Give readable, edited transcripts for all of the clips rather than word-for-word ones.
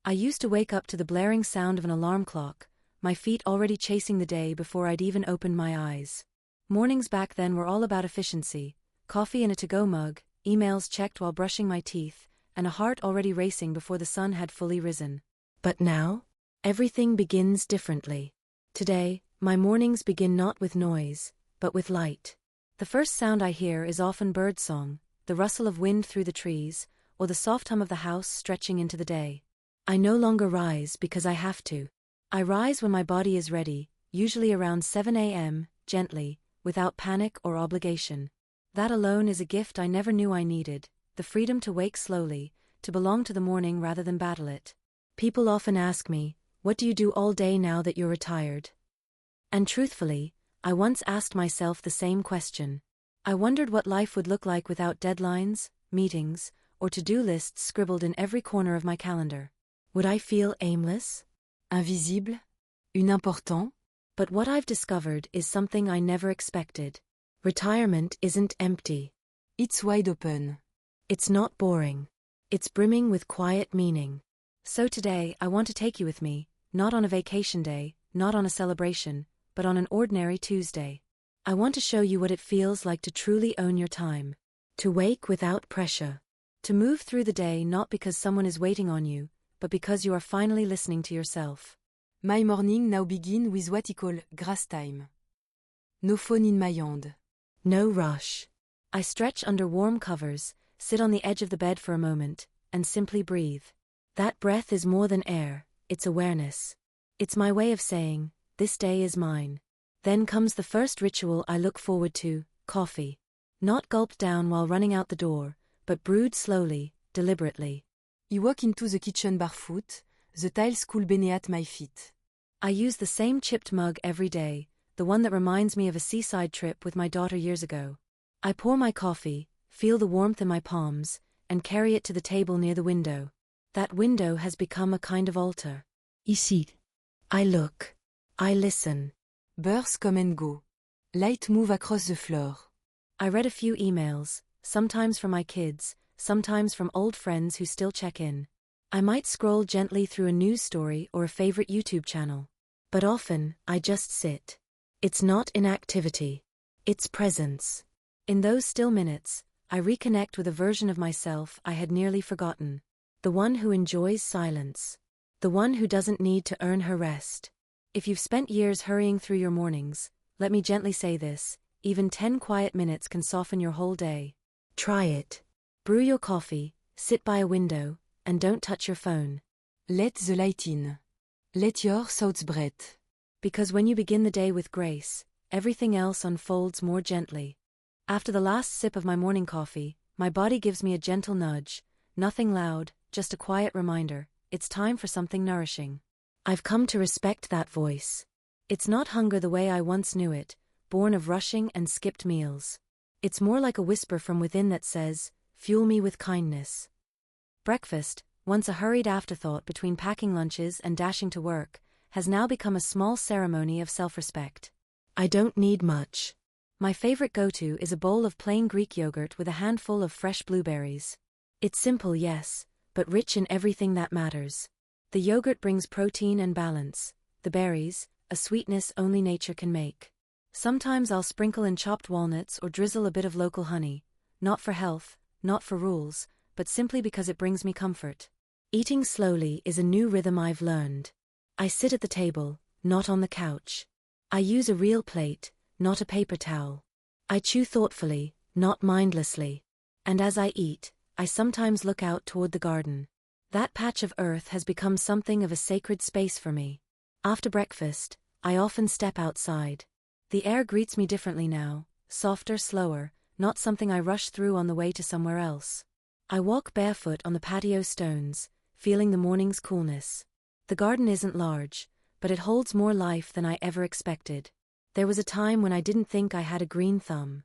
I used to wake up to the blaring sound of an alarm clock, my feet already chasing the day before I'd even opened my eyes. Mornings back then were all about efficiency, coffee in a to-go mug, emails checked while brushing my teeth, and a heart already racing before the sun had fully risen. But now, everything begins differently. Today, my mornings begin not with noise, but with light. The first sound I hear is often birdsong, the rustle of wind through the trees, or the soft hum of the house stretching into the day. I no longer rise because I have to. I rise when my body is ready, usually around 7 a.m., gently, without panic or obligation. That alone is a gift I never knew I needed, the freedom to wake slowly, to belong to the morning rather than battle it. People often ask me, what do you do all day now that you're retired? And truthfully, I once asked myself the same question. I wondered what life would look like without deadlines, meetings, or to-do lists scribbled in every corner of my calendar. Would I feel aimless? Invisible? Unimportant? But what I've discovered is something I never expected. Retirement isn't empty. It's wide open. It's not boring. It's brimming with quiet meaning. So today, I want to take you with me, not on a vacation day, not on a celebration, but on an ordinary Tuesday. I want to show you what it feels like to truly own your time. To wake without pressure. To move through the day not because someone is waiting on you, but because you are finally listening to yourself. My morning now begin with what I call grass time. No phone in my hand. No rush. I stretch under warm covers, sit on the edge of the bed for a moment, and simply breathe. That breath is more than air, it's awareness. It's my way of saying, this day is mine. Then comes the first ritual I look forward to, coffee. Not gulped down while running out the door, but brewed slowly, deliberately. I walk into the kitchen barefoot, the tiles cool beneath my feet. I use the same chipped mug every day, the one that reminds me of a seaside trip with my daughter years ago. I pour my coffee, feel the warmth in my palms, and carry it to the table near the window. That window has become a kind of altar. Ici. I look. I listen. Birds come and go. Light move across the floor. I read a few emails, sometimes from my kids, sometimes from old friends who still check in. I might scroll gently through a news story or a favorite YouTube channel. But often, I just sit. It's not inactivity. It's presence. In those still minutes, I reconnect with a version of myself I had nearly forgotten. The one who enjoys silence. The one who doesn't need to earn her rest. If you've spent years hurrying through your mornings, let me gently say this, even 10 quiet minutes can soften your whole day. Try it. Brew your coffee, sit by a window, and don't touch your phone. Let the light in. Let your thoughts breathe. Because when you begin the day with grace, everything else unfolds more gently. After the last sip of my morning coffee, my body gives me a gentle nudge, nothing loud, just a quiet reminder, it's time for something nourishing. I've come to respect that voice. It's not hunger the way I once knew it, born of rushing and skipped meals. It's more like a whisper from within that says, fuel me with kindness. Breakfast, once a hurried afterthought between packing lunches and dashing to work, has now become a small ceremony of self-respect. I don't need much. My favorite go-to is a bowl of plain Greek yogurt with a handful of fresh blueberries. It's simple, yes, but rich in everything that matters. The yogurt brings protein and balance, the berries, a sweetness only nature can make. Sometimes I'll sprinkle in chopped walnuts or drizzle a bit of local honey, not for health, not for rules, but simply because it brings me comfort. Eating slowly is a new rhythm I've learned. I sit at the table, not on the couch. I use a real plate, not a paper towel. I chew thoughtfully, not mindlessly. And as I eat, I sometimes look out toward the garden. That patch of earth has become something of a sacred space for me. After breakfast, I often step outside. The air greets me differently now, softer, slower, not something I rush through on the way to somewhere else. I walk barefoot on the patio stones, feeling the morning's coolness. The garden isn't large, but it holds more life than I ever expected. There was a time when I didn't think I had a green thumb.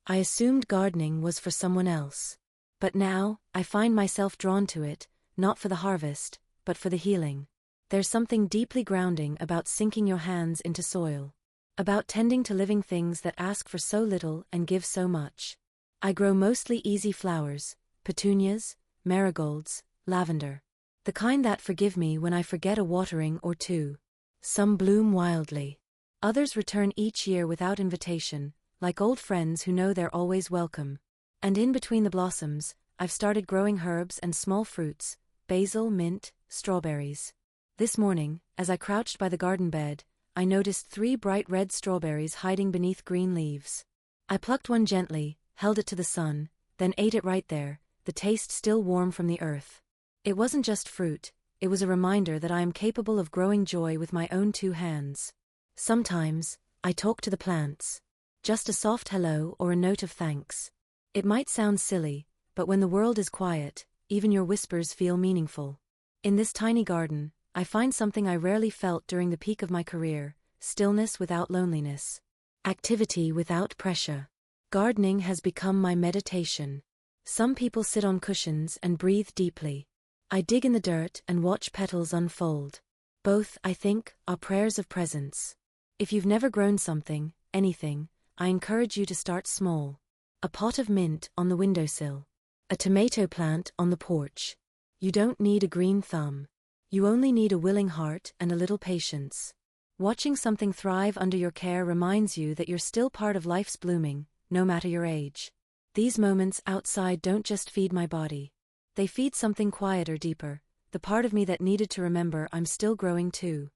I assumed gardening was for someone else. But now, I find myself drawn to it, not for the harvest, but for the healing. There's something deeply grounding about sinking your hands into soil. About tending to living things that ask for so little and give so much. I grow mostly easy flowers, petunias, marigolds, lavender. The kind that forgive me when I forget a watering or two. Some bloom wildly. Others return each year without invitation, like old friends who know they're always welcome. And in between the blossoms, I've started growing herbs and small fruits, basil, mint, strawberries. This morning, as I crouched by the garden bed, I noticed 3 bright red strawberries hiding beneath green leaves. I plucked one gently, held it to the sun, then ate it right there, the taste still warm from the earth. It wasn't just fruit, it was a reminder that I am capable of growing joy with my own 2 hands. Sometimes, I talk to the plants. Just a soft hello or a note of thanks. It might sound silly, but when the world is quiet, even your whispers feel meaningful. In this tiny garden, I find something I rarely felt during the peak of my career: stillness without loneliness. Activity without pressure. Gardening has become my meditation. Some people sit on cushions and breathe deeply. I dig in the dirt and watch petals unfold. Both, I think, are prayers of presence. If you've never grown something, anything, I encourage you to start small. A pot of mint on the windowsill. A tomato plant on the porch. You don't need a green thumb. You only need a willing heart and a little patience. Watching something thrive under your care reminds you that you're still part of life's blooming, no matter your age. These moments outside don't just feed my body. They feed something quieter, deeper, the part of me that needed to remember I'm still growing too.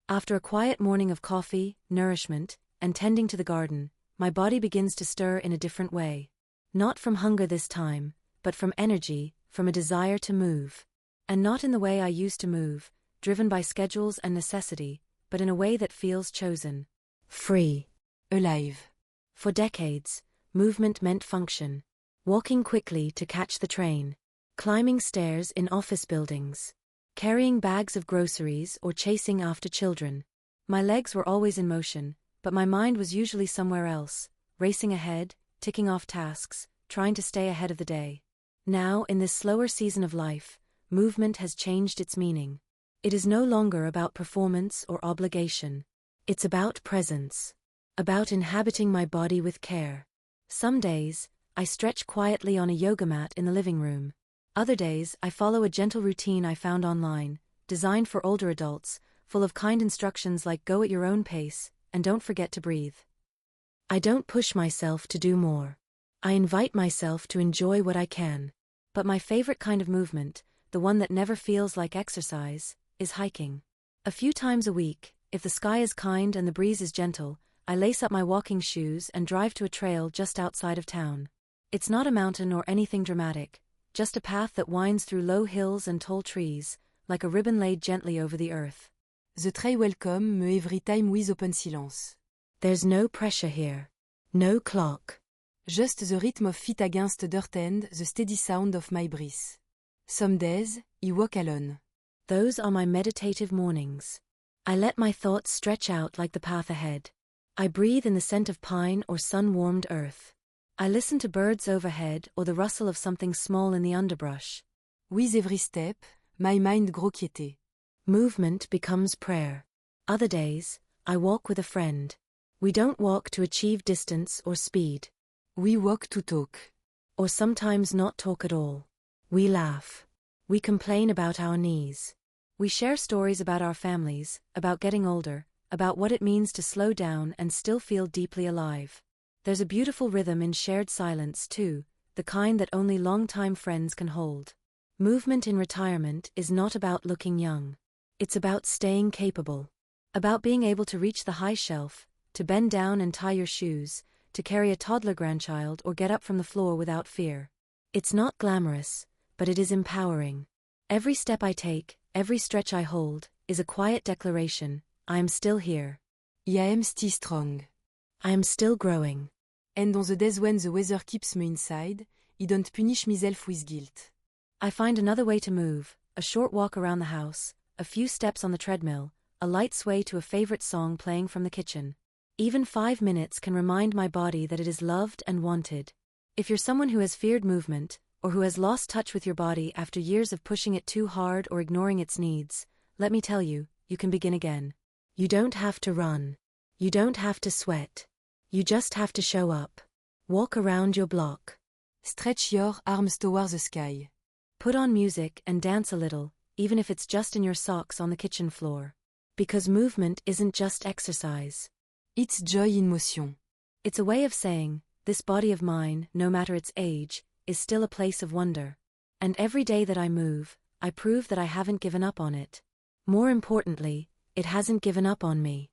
After a quiet morning of coffee, nourishment, and tending to the garden, my body begins to stir in a different way. Not from hunger this time, but from energy, from a desire to move. And not in the way I used to move, driven by schedules and necessity, but in a way that feels chosen. Free. Alive. For decades, movement meant function. Walking quickly to catch the train. Climbing stairs in office buildings. Carrying bags of groceries or chasing after children. My legs were always in motion, but my mind was usually somewhere else, racing ahead, ticking off tasks, trying to stay ahead of the day. Now, in this slower season of life, movement has changed its meaning. It is no longer about performance or obligation. It's about presence. About inhabiting my body with care. Some days, I stretch quietly on a yoga mat in the living room. Other days, I follow a gentle routine I found online, designed for older adults, full of kind instructions like go at your own pace, and don't forget to breathe. I don't push myself to do more. I invite myself to enjoy what I can. But my favorite kind of movement, the one that never feels like exercise, is hiking. A few times a week, if the sky is kind and the breeze is gentle, I lace up my walking shoes and drive to a trail just outside of town. It's not a mountain or anything dramatic, just a path that winds through low hills and tall trees, like a ribbon laid gently over the earth. The trail welcome me every time with open silence. There's no pressure here. No clock. Just the rhythm of feet against dirt and the steady sound of my breath. Some days, I walk alone. Those are my meditative mornings. I let my thoughts stretch out like the path ahead. I breathe in the scent of pine or sun-warmed earth. I listen to birds overhead or the rustle of something small in the underbrush. With every step, my mind grows quiet. Movement becomes prayer. Other days, I walk with a friend. We don't walk to achieve distance or speed. We walk to talk. Or sometimes not talk at all. We laugh. We complain about our knees. We share stories about our families, about getting older, about what it means to slow down and still feel deeply alive. There's a beautiful rhythm in shared silence too, the kind that only longtime friends can hold. Movement in retirement is not about looking young. It's about staying capable. About being able to reach the high shelf, to bend down and tie your shoes, to carry a toddler grandchild or get up from the floor without fear. It's not glamorous, but it is empowering. Every step I take, every stretch I hold, is a quiet declaration: I am still here. I am still strong. I am still growing. And on the days when the weather keeps me inside, I don't punish myself with guilt. I find another way to move, a short walk around the house, a few steps on the treadmill, a light sway to a favorite song playing from the kitchen. Even 5 minutes can remind my body that it is loved and wanted. If you're someone who has feared movement, or who has lost touch with your body after years of pushing it too hard or ignoring its needs, let me tell you, you can begin again. You don't have to run. You don't have to sweat. You just have to show up. Walk around your block. Stretch your arms towards the sky. Put on music and dance a little, even if it's just in your socks on the kitchen floor. Because movement isn't just exercise. It's joy in motion. It's a way of saying, this body of mine, no matter its age, is still a place of wonder. And every day that I move, I prove that I haven't given up on it. More importantly, it hasn't given up on me.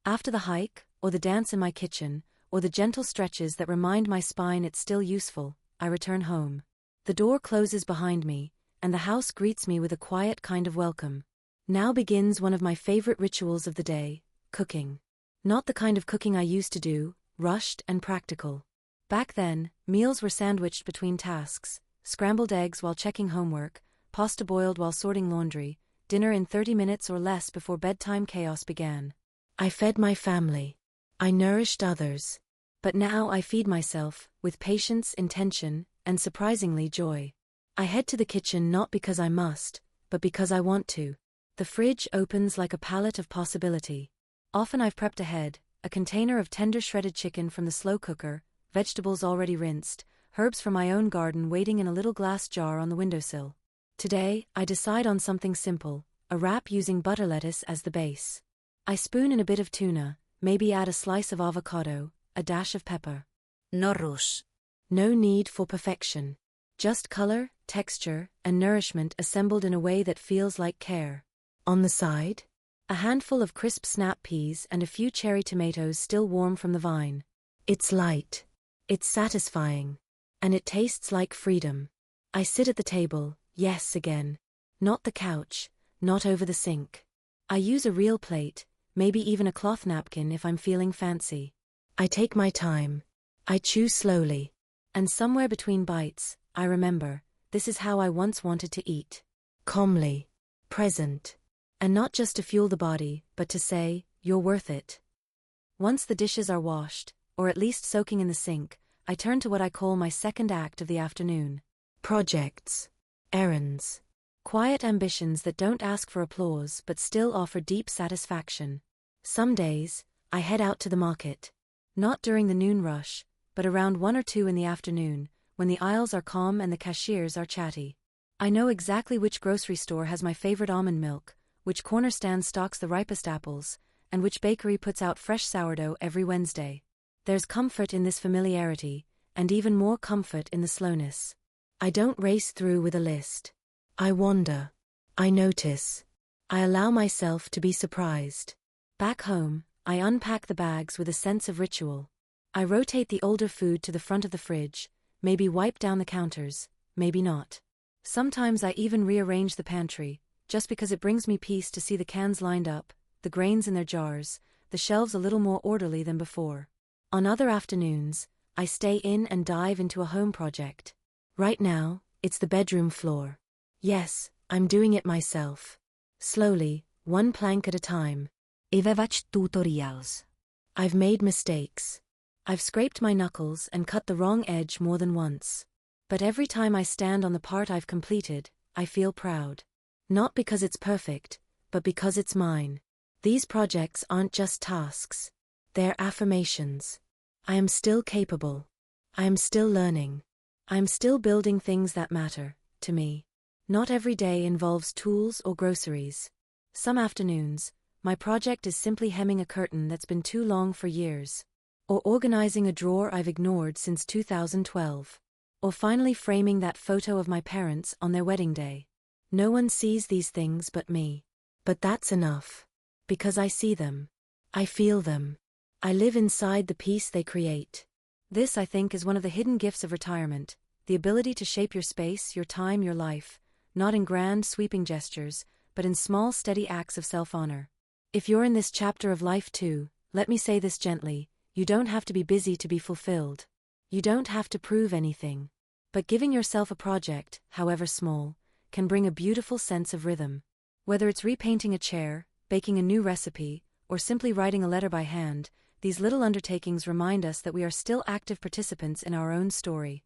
After the hike, or the dance in my kitchen, or the gentle stretches that remind my spine it's still useful, I return home. The door closes behind me, and the house greets me with a quiet kind of welcome. Now begins one of my favorite rituals of the day, cooking. Not the kind of cooking I used to do, rushed and practical. Back then, meals were sandwiched between tasks, scrambled eggs while checking homework, pasta boiled while sorting laundry, dinner in 30 minutes or less before bedtime chaos began. I fed my family. I nourished others. But now I feed myself, with patience, intention, and surprisingly joy. I head to the kitchen not because I must, but because I want to. The fridge opens like a palette of possibility. Often I've prepped ahead, a container of tender shredded chicken from the slow cooker, vegetables already rinsed, herbs from my own garden waiting in a little glass jar on the windowsill. Today, I decide on something simple, a wrap using butter lettuce as the base. I spoon in a bit of tuna, maybe add a slice of avocado, a dash of pepper. No rush. No need for perfection. Just color, texture, and nourishment assembled in a way that feels like care. On the side, a handful of crisp snap peas and a few cherry tomatoes still warm from the vine. It's light. It's satisfying. And it tastes like freedom. I sit at the table, yes again. Not the couch, not over the sink. I use a real plate, maybe even a cloth napkin if I'm feeling fancy. I take my time. I chew slowly. And somewhere between bites, I remember, this is how I once wanted to eat. Calmly. Present. And not just to fuel the body, but to say, you're worth it. Once the dishes are washed, or at least soaking in the sink, I turn to what I call my second act of the afternoon. Projects. Errands. Quiet ambitions that don't ask for applause but still offer deep satisfaction. Some days, I head out to the market. Not during the noon rush, but around 1 or 2 in the afternoon, when the aisles are calm and the cashiers are chatty. I know exactly which grocery store has my favorite almond milk, which corner stand stocks the ripest apples, and which bakery puts out fresh sourdough every Wednesday. There's comfort in this familiarity, and even more comfort in the slowness. I don't race through with a list. I wander. I notice. I allow myself to be surprised. Back home, I unpack the bags with a sense of ritual. I rotate the older food to the front of the fridge, maybe wipe down the counters, maybe not. Sometimes I even rearrange the pantry, just because it brings me peace to see the cans lined up, the grains in their jars, the shelves a little more orderly than before. On other afternoons, I stay in and dive into a home project. Right now, it's the bedroom floor. Yes, I'm doing it myself. Slowly, one plank at a time. Evawać tutorials. I've made mistakes. I've scraped my knuckles and cut the wrong edge more than once. But every time I stand on the part I've completed, I feel proud. Not because it's perfect, but because it's mine. These projects aren't just tasks. They're affirmations. I am still capable. I am still learning. I am still building things that matter, to me. Not every day involves tools or groceries. Some afternoons, my project is simply hemming a curtain that's been too long for years. Or organizing a drawer I've ignored since 2012. Or finally framing that photo of my parents on their wedding day. No one sees these things but me. But that's enough. Because I see them. I feel them. I live inside the peace they create. This, I think, is one of the hidden gifts of retirement, the ability to shape your space, your time, your life, not in grand, sweeping gestures, but in small, steady acts of self-honor. If you're in this chapter of life too, let me say this gently, you don't have to be busy to be fulfilled. You don't have to prove anything. But giving yourself a project, however small, can bring a beautiful sense of rhythm. Whether it's repainting a chair, baking a new recipe, or simply writing a letter by hand, these little undertakings remind us that we are still active participants in our own story.